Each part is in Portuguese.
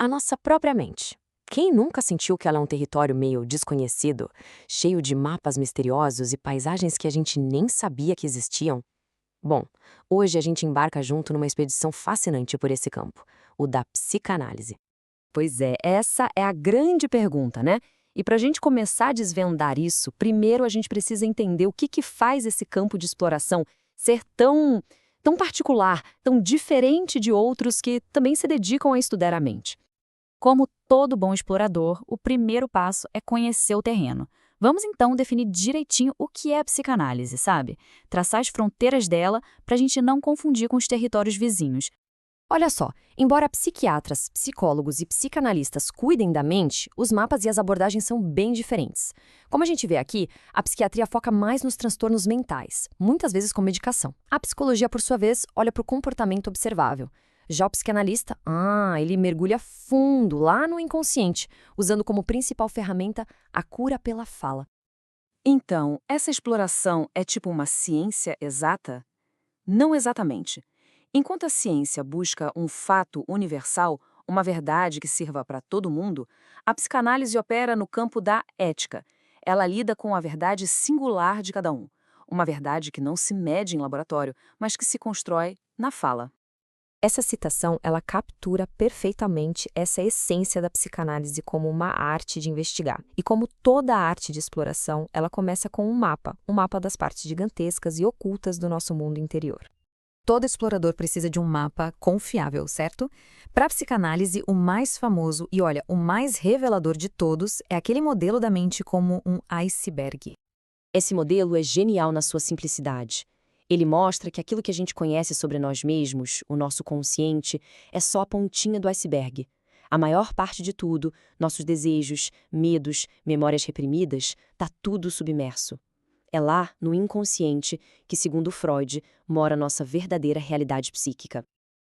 A nossa própria mente. Quem nunca sentiu que ela é um território meio desconhecido, cheio de mapas misteriosos e paisagens que a gente nem sabia que existiam? Bom, hoje a gente embarca junto numa expedição fascinante por esse campo, o da psicanálise. Pois é, essa é a grande pergunta, né? E para a gente começar a desvendar isso, primeiro a gente precisa entender o que faz esse campo de exploração ser tão particular, tão diferente de outros que também se dedicam a estudar a mente. Como todo bom explorador, o primeiro passo é conhecer o terreno. Vamos então definir direitinho o que é a psicanálise, sabe? Traçar as fronteiras dela para a gente não confundir com os territórios vizinhos. Olha só, embora psiquiatras, psicólogos e psicanalistas cuidem da mente, os mapas e as abordagens são bem diferentes. Como a gente vê aqui, a psiquiatria foca mais nos transtornos mentais, muitas vezes com medicação. A psicologia, por sua vez, olha para o comportamento observável. Já o psicanalista, ele mergulha fundo lá no inconsciente, usando como principal ferramenta a cura pela fala. Então, essa exploração é tipo uma ciência exata? Não exatamente. Enquanto a ciência busca um fato universal, uma verdade que sirva para todo mundo, a psicanálise opera no campo da ética. Ela lida com a verdade singular de cada um. Uma verdade que não se mede em laboratório, mas que se constrói na fala. Essa citação, ela captura perfeitamente essa essência da psicanálise como uma arte de investigar. E como toda arte de exploração, ela começa com um mapa das partes gigantescas e ocultas do nosso mundo interior. Todo explorador precisa de um mapa confiável, certo? Para a psicanálise, o mais famoso e, olha, o mais revelador de todos é aquele modelo da mente como um iceberg. Esse modelo é genial na sua simplicidade. Ele mostra que aquilo que a gente conhece sobre nós mesmos, o nosso consciente, é só a pontinha do iceberg. A maior parte de tudo, nossos desejos, medos, memórias reprimidas, está tudo submerso. É lá, no inconsciente, que, segundo Freud, mora nossa verdadeira realidade psíquica.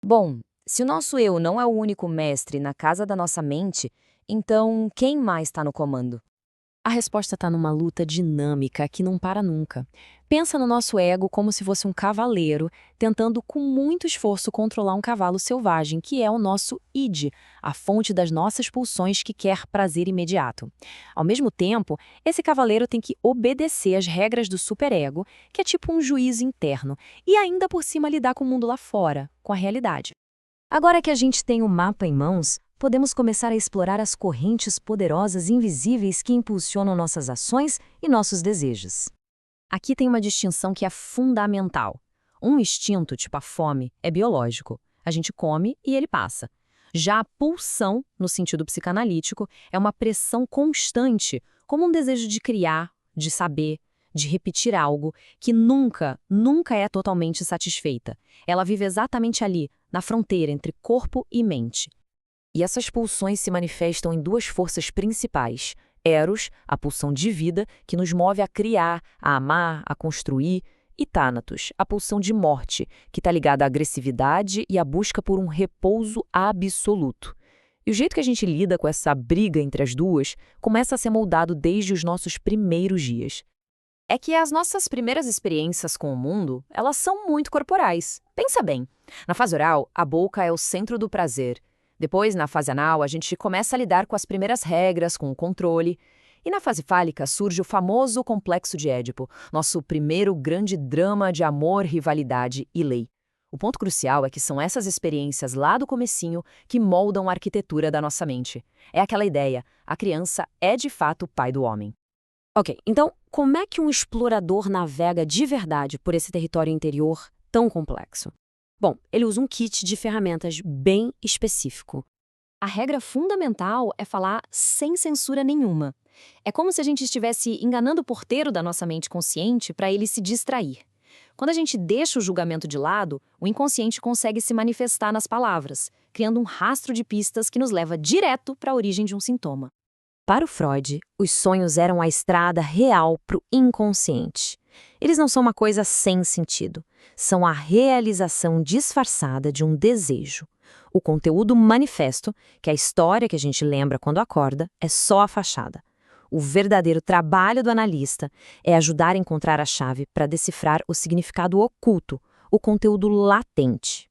Bom, se o nosso eu não é o único mestre na casa da nossa mente, então quem mais está no comando? A resposta está numa luta dinâmica que não para nunca. Pensa no nosso ego como se fosse um cavaleiro tentando com muito esforço controlar um cavalo selvagem, que é o nosso id, a fonte das nossas pulsões que quer prazer imediato. Ao mesmo tempo, esse cavaleiro tem que obedecer às regras do superego, que é tipo um juiz interno, e ainda por cima lidar com o mundo lá fora, com a realidade. Agora que a gente tem o mapa em mãos, podemos começar a explorar as correntes poderosas e invisíveis que impulsionam nossas ações e nossos desejos. Aqui tem uma distinção que é fundamental. Um instinto, tipo a fome, é biológico. A gente come e ele passa. Já a pulsão, no sentido psicanalítico, é uma pressão constante, como um desejo de criar, de saber, de repetir algo que nunca é totalmente satisfeita. Ela vive exatamente ali, na fronteira entre corpo e mente. E essas pulsões se manifestam em duas forças principais. Eros, a pulsão de vida, que nos move a criar, a amar, a construir, e Thanatos, a pulsão de morte, que está ligada à agressividade e à busca por um repouso absoluto. E o jeito que a gente lida com essa briga entre as duas começa a ser moldado desde os nossos primeiros dias. É que as nossas primeiras experiências com o mundo, elas são muito corporais. Pensa bem, na fase oral, a boca é o centro do prazer. Depois, na fase anal, a gente começa a lidar com as primeiras regras, com o controle. E na fase fálica surge o famoso complexo de Édipo, nosso primeiro grande drama de amor, rivalidade e lei. O ponto crucial é que são essas experiências lá do comecinho que moldam a arquitetura da nossa mente. É aquela ideia, a criança é de fato o pai do homem. Ok, então como é que um explorador navega de verdade por esse território interior tão complexo? Bom, ele usa um kit de ferramentas bem específico. A regra fundamental é falar sem censura nenhuma. É como se a gente estivesse enganando o porteiro da nossa mente consciente para ele se distrair. Quando a gente deixa o julgamento de lado, o inconsciente consegue se manifestar nas palavras, criando um rastro de pistas que nos leva direto para a origem de um sintoma. Para o Freud, os sonhos eram a estrada real para o inconsciente. Eles não são uma coisa sem sentido. São a realização disfarçada de um desejo. O conteúdo manifesto, que é a história que a gente lembra quando acorda, é só a fachada. O verdadeiro trabalho do analista é ajudar a encontrar a chave para decifrar o significado oculto, o conteúdo latente.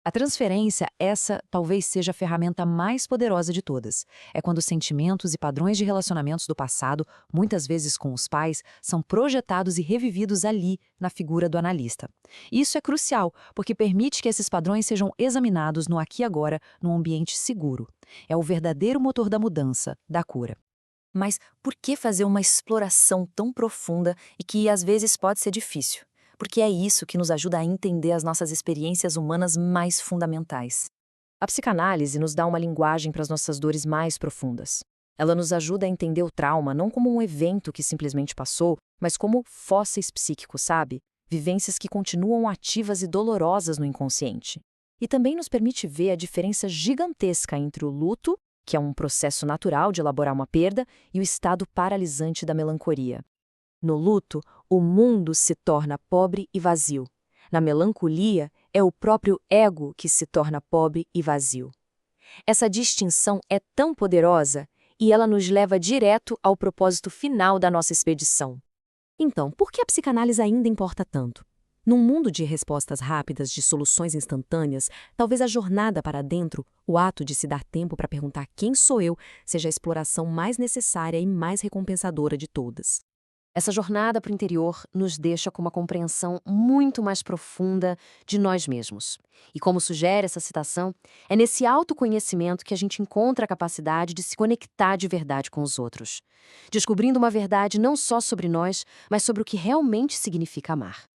A transferência, essa talvez seja a ferramenta mais poderosa de todas. É quando sentimentos e padrões de relacionamentos do passado, muitas vezes com os pais, são projetados e revividos ali, na figura do analista. Isso é crucial, porque permite que esses padrões sejam examinados no aqui e agora, num ambiente seguro. É o verdadeiro motor da mudança, da cura. Mas por que fazer uma exploração tão profunda e que às vezes pode ser difícil? Porque é isso que nos ajuda a entender as nossas experiências humanas mais fundamentais. A psicanálise nos dá uma linguagem para as nossas dores mais profundas. Ela nos ajuda a entender o trauma não como um evento que simplesmente passou, mas como fósseis psíquicos, sabe? Vivências que continuam ativas e dolorosas no inconsciente. E também nos permite ver a diferença gigantesca entre o luto, que é um processo natural de elaborar uma perda, e o estado paralisante da melancolia. No luto, o mundo se torna pobre e vazio. Na melancolia, é o próprio ego que se torna pobre e vazio. Essa distinção é tão poderosa e ela nos leva direto ao propósito final da nossa expedição. Então, por que a psicanálise ainda importa tanto? Num mundo de respostas rápidas, de soluções instantâneas, talvez a jornada para dentro, o ato de se dar tempo para perguntar quem sou eu, seja a exploração mais necessária e mais recompensadora de todas. Essa jornada para o interior nos deixa com uma compreensão muito mais profunda de nós mesmos. E como sugere essa citação, é nesse autoconhecimento que a gente encontra a capacidade de se conectar de verdade com os outros, descobrindo uma verdade não só sobre nós, mas sobre o que realmente significa amar.